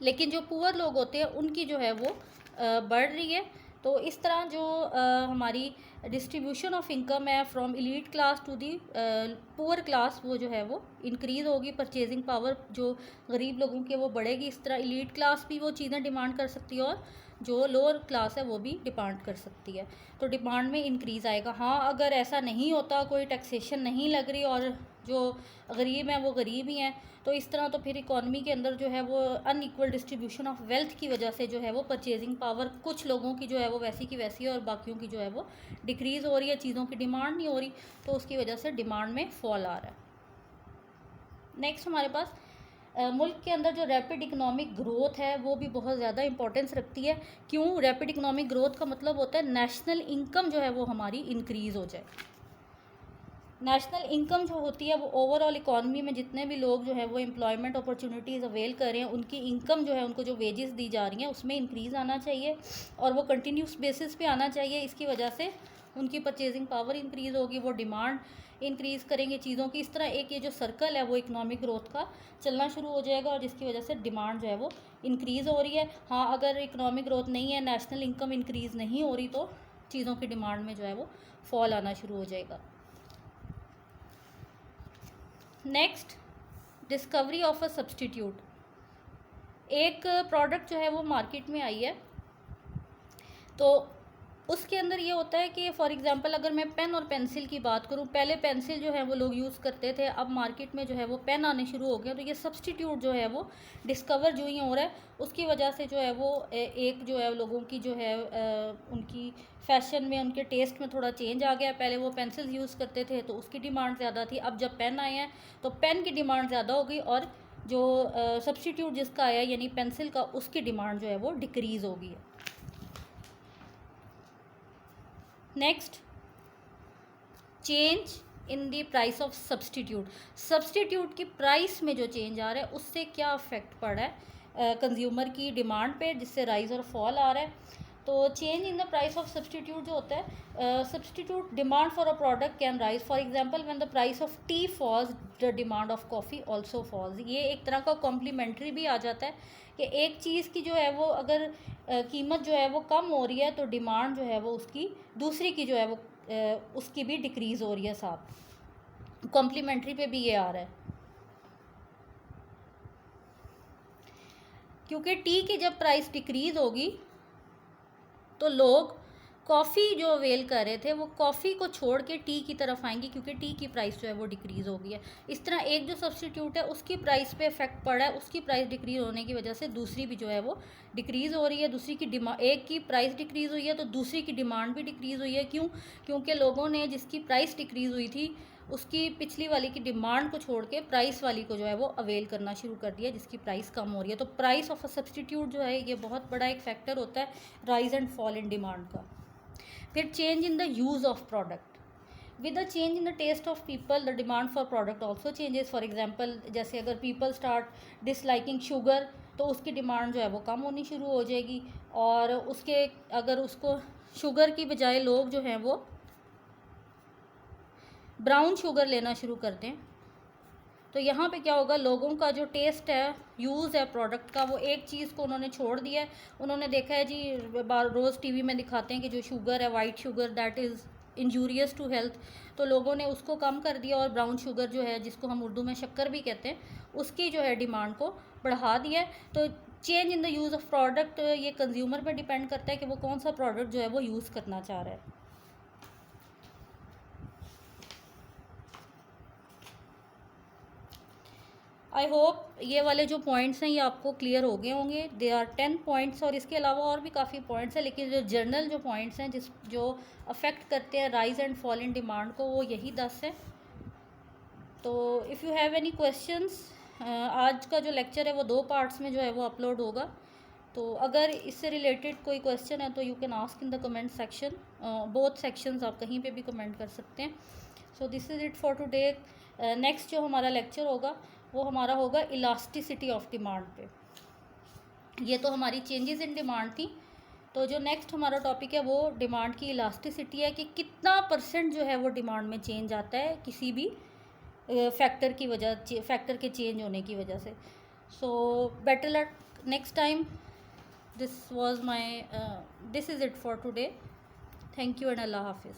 लेकिन जो पुअर लोग होते हैं उनकी जो है वो बढ़ रही है। तो इस तरह जो हमारी डिस्ट्रीब्यूशन ऑफ इनकम है from elite class to the poor class, वो जो है वो इंक्रीज़ होगी। परचेजिंग पावर जो गरीब लोगों की वो बढ़ेगी। इस तरह एलीट क्लास भी वो चीज़ें डिमांड कर सकती है और जो लोअर क्लास है वो भी डिमांड कर सकती है। तो डिमांड में इंक्रीज़ आएगा। हाँ, अगर ऐसा नहीं होता, कोई टैक्सेशन नहीं लग रही और जो गरीब हैं वो गरीब ही हैं, तो इस तरह तो फिर इकॉनमी के अंदर जो है वो अनइक्वल डिस्ट्रीब्यूशन ऑफ वेल्थ की वजह से जो है वो परचेजिंग पावर कुछ लोगों की जो है वो वैसी की वैसी है और बाकियों की जो है वो डिक्रीज़ हो रही है, चीज़ों की डिमांड नहीं हो रही, तो उसकी वजह से डिमांड में फॉल आ रहा है। नेक्स्ट हमारे पास मुल्क के अंदर जो रैपिड इकोनॉमिक ग्रोथ है वो भी बहुत ज़्यादा इंपॉर्टेंस रखती है। क्यों? रैपिड इकोनॉमिक ग्रोथ का मतलब होता है नेशनल इनकम जो है वो हमारी इंक्रीज़ हो जाए। नेशनल इनकम जो होती है वो ओवरऑल इकॉनमी में जितने भी लोग जो है वो एम्प्लॉयमेंट अपॉर्चुनिटीज़ अवेल कर रहे हैं, उनकी इनकम जो है, उनको जो वेजेस दी जा रही हैं उसमें इंक्रीज़ आना चाहिए और वो कंटिन्यूस बेसिस पे आना चाहिए। इसकी वजह से उनकी परचेजिंग पावर इंक्रीज़ होगी, वो डिमांड इंक्रीज़ करेंगे चीज़ों की। इस तरह एक ये जो सर्कल है वो इकोनॉमिक ग्रोथ का चलना शुरू हो जाएगा और जिसकी वजह से डिमांड जो है वो इंक्रीज़ हो रही है। हाँ, अगर इकोनॉमिक ग्रोथ नहीं है, नेशनल इनकम इंक्रीज़ नहीं हो रही, तो चीज़ों की डिमांड में जो है वो फॉल आना शुरू हो जाएगा। Next, discovery of a substitute. एक प्रोडक्ट जो है वो मार्केट में आई है, तो उसके अंदर ये होता है कि फॉर एग्जांपल अगर मैं पेन और पेंसिल की बात करूं, पहले पेंसिल जो है वो लोग यूज़ करते थे, अब मार्केट में जो है वो पेन आने शुरू हो गए। तो ये सब्सटीट्यूट जो है वो डिस्कवर जो ही हो रहा है, उसकी वजह से जो है वो एक जो है लोगों की जो है उनकी फैशन में, उनके टेस्ट में थोड़ा चेंज आ गया। पहले वो पेंसिल यूज़ करते थे तो उसकी डिमांड ज़्यादा थी, अब जब पेन आए हैं तो पेन की डिमांड ज़्यादा हो गई और जो सब्सटीट्यूट जिसका आया यानी पेंसिल का, उसकी डिमांड जो है वो डिक्रीज़ हो गई है। Next, change in the price of substitute. Substitute की प्राइस में जो चेंज आ रहा है उससे क्या अफेक्ट पड़ रहा है कंज्यूमर की डिमांड पे, जिससे राइज और फॉल आ रहा है। तो change in the price of substitute जो होता है, substitute demand for a product can rise. For example when the price of tea falls the demand of coffee also falls. ये एक तरह का कॉम्प्लीमेंट्री भी आ जाता है कि एक चीज़ की जो है वो अगर कीमत जो है वो कम हो रही है तो डिमांड जो है वो उसकी दूसरी की जो है वो उसकी भी डिक्रीज़ हो रही है। साथ कॉम्प्लीमेंट्री पे भी ये आ रहा है, क्योंकि टी की जब प्राइस डिक्रीज़ होगी तो लोग कॉफ़ी जो अवेल कर रहे थे वो कॉफ़ी को छोड़ के टी की तरफ आएंगे, क्योंकि टी की प्राइस जो है वो डिक्रीज़ हो गई है। इस तरह एक जो सब्सटीट्यूट है उसकी प्राइस पे इफेक्ट पड़ा है, उसकी प्राइस डिक्रीज़ होने की वजह से दूसरी भी जो है वो डिक्रीज़ हो रही है। दूसरी की डिमांड, एक की प्राइस डिक्रीज़ हुई है तो दूसरी की डिमांड भी डिक्रीज़ हुई है। क्यों? क्योंकि लोगों ने जिसकी प्राइस डिक्रीज़ हुई थी उसकी पिछली वाली की डिमांड को छोड़ के प्राइस वाली को जो है वो अवेल करना शुरू कर दिया जिसकी प्राइस कम हो रही है। तो प्राइस ऑफ अ सब्सटीट्यूट जो है ये बहुत बड़ा एक फैक्टर होता है rise and fall in demand का। फिर change in the use of product. With the change in the taste of people the demand for product also changes. For example जैसे अगर पीपल स्टार्ट डिसलाइकिंग शुगर तो उसकी demand जो है वो कम होनी शुरू हो जाएगी, और उसके अगर उसको शुगर की बजाय लोग जो हैं वो ब्राउन शुगर लेना शुरू करते हैं तो यहाँ पे क्या होगा, लोगों का जो टेस्ट है, यूज़ है प्रोडक्ट का, वो एक चीज़ को उन्होंने छोड़ दिया है। उन्होंने देखा है जी, रोज़ टीवी में दिखाते हैं कि जो शुगर है white sugar that is injurious to health, तो लोगों ने उसको कम कर दिया और ब्राउन शुगर जो है जिसको हम उर्दू में शक्कर भी कहते हैं उसकी जो है डिमांड को बढ़ा दिया है। तो change in the use of product ये कंज्यूमर पर डिपेंड करता है कि वो कौन सा प्रोडक्ट जो है वो यूज़ करना चाह रहा है। आई होप ये वाले जो पॉइंट्स हैं ये आपको क्लियर हो गए होंगे। दे आर 10 पॉइंट्स और इसके अलावा और भी काफ़ी पॉइंट्स हैं, लेकिन जो जनरल जो पॉइंट्स हैं जो अफेक्ट करते हैं rise and fall in demand को वो यही 10 है। तो if you have any questions, आज का जो लेक्चर है वो 2 पार्ट्स में जो है वो अपलोड होगा, तो अगर इससे रिलेटेड कोई क्वेश्चन है तो you can ask in the comment section. Both sections आप कहीं पे भी कमेंट कर सकते हैं। So this is it for today. Next जो हमारा लेक्चर होगा वो हमारा होगा इलास्टिसिटी ऑफ डिमांड पे। ये तो हमारी चेंजेस इन डिमांड थी, तो जो नेक्स्ट हमारा टॉपिक है वो डिमांड की इलास्टिसिटी है कि कितना परसेंट जो है वो डिमांड में चेंज आता है किसी भी फैक्टर की वजह, फैक्टर के चेंज होने की वजह से। So better luck next time. This was my this is it for today. Thank you and Allah Hafiz.